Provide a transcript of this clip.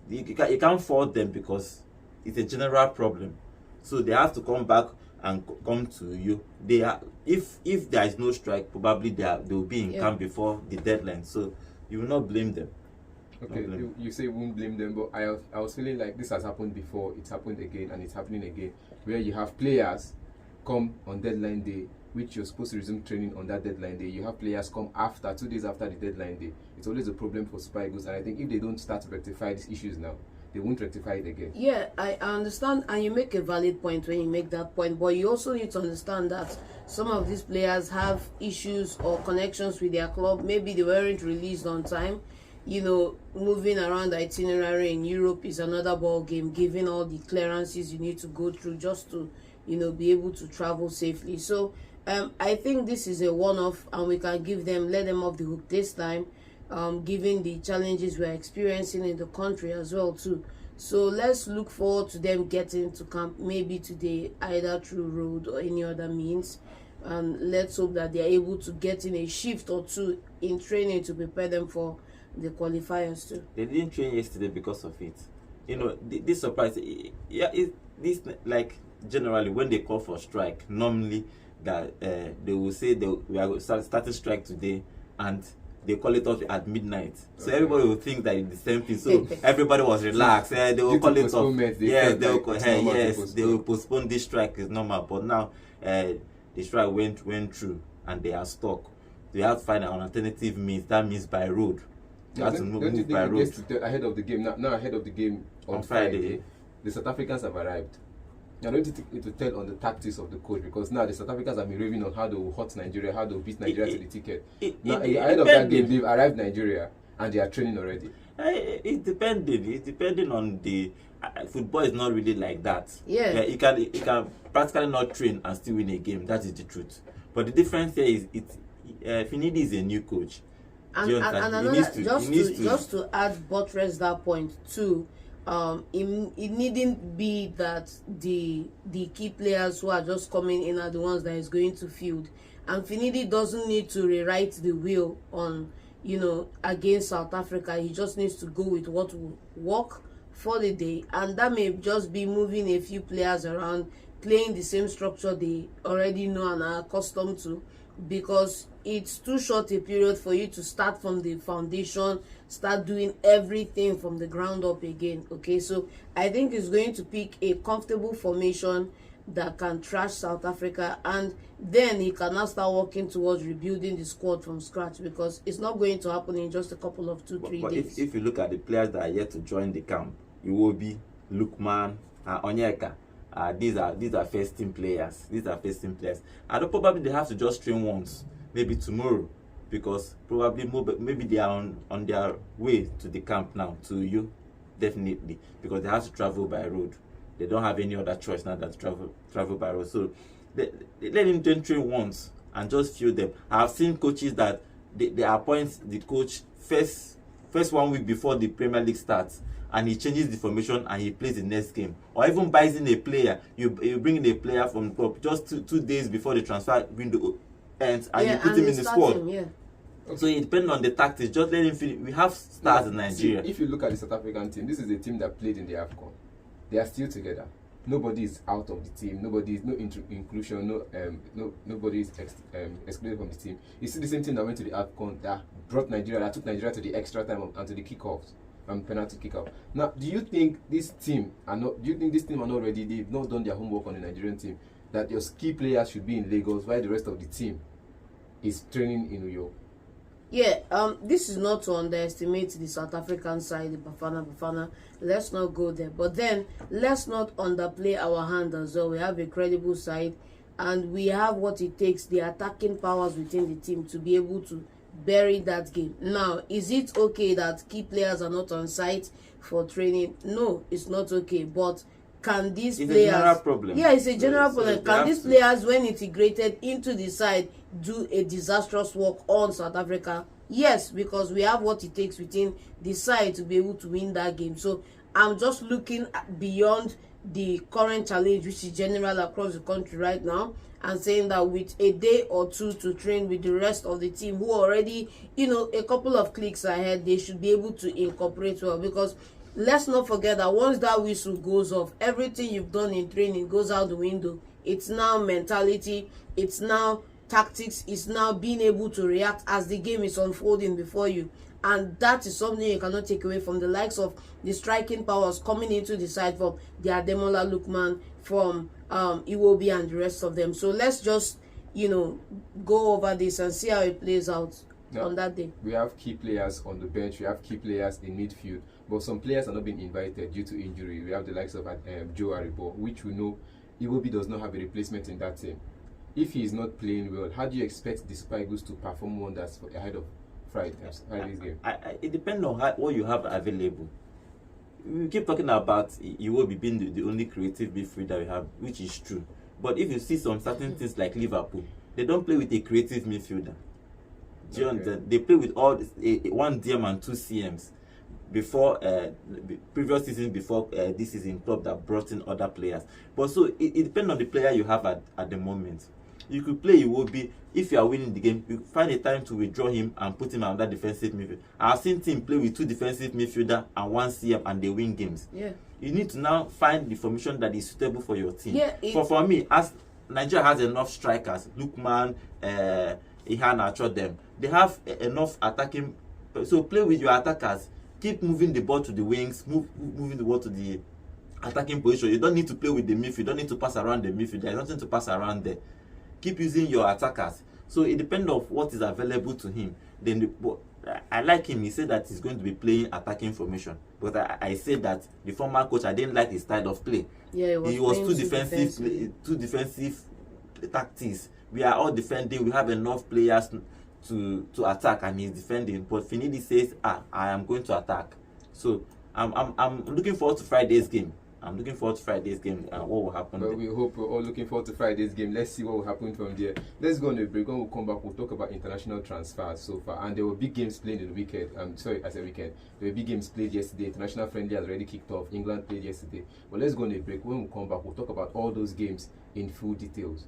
you can't fault them because it's a general problem. So they have to come back and come to you. They are, if there is no strike, probably they will be in camp before the deadline. So you will not blame them. Okay, you say you won't blame them, but I was feeling like this has happened before. It's happened again, and it's happening again, where you have players come on deadline day, which you're supposed to resume training on that deadline day. You have players come after 2 days after the deadline day. It's always a problem for Super Eagles, and I think if they don't start to rectify these issues now, they won't rectify it again. Yeah, I understand, and you make a valid point when you make that point, but you also need to understand that some of these players have issues or connections with their club. Maybe they weren't released on time. You know, moving around the itinerary in Europe is another ball game, given all the clearances you need to go through just to, you know, be able to travel safely. So I think this is a one-off, and we can let them off the hook this time, given the challenges we're experiencing in the country as well too. So let's look forward to them getting to camp maybe today, either through road or any other means. And let's hope that they're able to get in a shift or two in training to prepare them for the qualifiers too. They didn't train yesterday because of it. You know, this surprise, this like generally when they call for strike, normally that they will say we are starting strike today, and they call it off at midnight. So everybody will think that it's the same thing. So everybody was relaxed. They will call it off. Yes, they will postpone this strike is normal. But now the strike went through and they are stuck. They have to find an alternative means. That means by road. You have to move by road. Ahead of the game now ahead of the game on Friday, the South Africans have arrived. I don't think it will tell on the tactics of the coach, because now the South Africans have been raving on how they will hurt Nigeria, how they will beat Nigeria to the ticket. Ahead of that game, they've arrived Nigeria and they are training already. It's depending on the football is not really like that. Yeah, you can practically not train and still win a game. That is the truth. But the difference here is Finidi is a new coach. And another, just to add buttress that point too. It needn't be that the key players who are just coming in are the ones that is going to field, and Finidi doesn't need to rewrite the wheel on, you know, against South Africa. He just needs to go with what will work for the day, and that may just be moving a few players around, playing the same structure they already know and are accustomed to, because it's too short a period for you to start from the foundation, start doing everything from the ground up again. Okay, so I think it's going to pick a comfortable formation that can trash South Africa, and then he can now start working towards rebuilding the squad from scratch, because it's not going to happen in just a couple of 2-3 days. If you look at the players that are yet to join the camp, Iwobi, Lookman, Onyeka, these are first team players. I don't, probably they have to just train once, maybe tomorrow, because probably maybe they are on their way to the camp now, to you, definitely, because they have to travel by road. They don't have any other choice now than to travel by road. So they let him train once and just feel them. I've seen coaches that they appoint the coach first 1 week before the Premier League starts, and he changes the formation and he plays the next game. Or even buys in a player. You bring in a player from the club just two days before the transfer window ends, and you put him in the squad. So it depends on the tactics. Just let him feel. We have stars in Nigeria. See, if you look at the South African team, this is a team that played in the AFCON. They are still together. Nobody is out of the team. Nobody is inclusion. Nobody is excluded from the team. You see the same team that went to the AFCON, that brought Nigeria, that took Nigeria to the extra time and to the kickoffs. Penalty kick-off. Now, do you think this team are not ready? They've not done their homework on the Nigerian team, that your key players should be in Lagos while the rest of the team is training in New York? Yeah, this is not to underestimate the South African side, the Bafana. Let's not go there. But then, let's not underplay our hand as well. We have a credible side, and we have what it takes, the attacking powers within the team, to be able to bury that game. Now, is it okay that key players are not on site for training? No, it's not okay. But can these players... It's a general problem. Yeah, it's a general problem. Can these players, when integrated into the side, do a disastrous work on South Africa? Yes, because we have what it takes within the side to be able to win that game. So I'm just looking beyond the current challenge, which is general across the country right now, and saying that with a day or two to train with the rest of the team who already, you know, a couple of clicks ahead, they should be able to incorporate well. Because let's not forget that once that whistle goes off, everything you've done in training goes out the window. It's now mentality, it's now tactics, it's now being able to react as the game is unfolding before you. And that is something you cannot take away from the likes of the striking powers coming into the side from the Ademola, Lookman, from Iwobi and the rest of them. So let's just, go over this and see how it plays out on that day. We have key players on the bench, we have key players in midfield, but some players are not being invited due to injury. We have the likes of Joe Aribo, which we know Iwobi does not have a replacement in that team. If he is not playing well, how do you expect the Super Eagles to perform wonders ahead of Friday's game? It depends on what you have available. We keep talking about Iwobi being the only creative midfielder we have, which is true. But if you see some certain things like Liverpool, they don't play with a creative midfielder. Do you understand? They play with all one DM and two CMs. Before previous season, before this season, club that brought in other players. But so it depends on the player you have at the moment. You could play Iwobi. If you are winning the game, you find a time to withdraw him and put him under defensive midfield. I've seen team play with two defensive midfielder and one CM and they win games. Yeah. You need to now find the formation that is suitable for your team. Yeah, for me, as Nigeria has enough strikers, Lookman, Iheanacho, them. They have enough attacking. So play with your attackers. Keep moving the ball to the wings, moving the ball to the attacking position. You don't need to play with the midfield. You don't need to pass around the midfield. There's nothing to pass around there. Keep using your attackers. So it depends on what is available to him. Then I like him. He said that he's going to be playing attacking formation. But I said that the former coach, I didn't like his style of play. Yeah, he was too defensive tactics. We are all defending. We have enough players to attack, and he's defending. But Finidi says, I am going to attack. So I'm looking forward to Friday's game. I'm looking forward to Friday's game and what will happen. Well, we hope we're all looking forward to Friday's game. Let's see what will happen from there. Let's go on a break. When we come back, we'll talk about international transfers so far. And there were big games played in the weekend. I said weekend. There were big games played yesterday. International friendly has already kicked off. England played yesterday. But let's go on a break. When we come back, we'll talk about all those games in full details.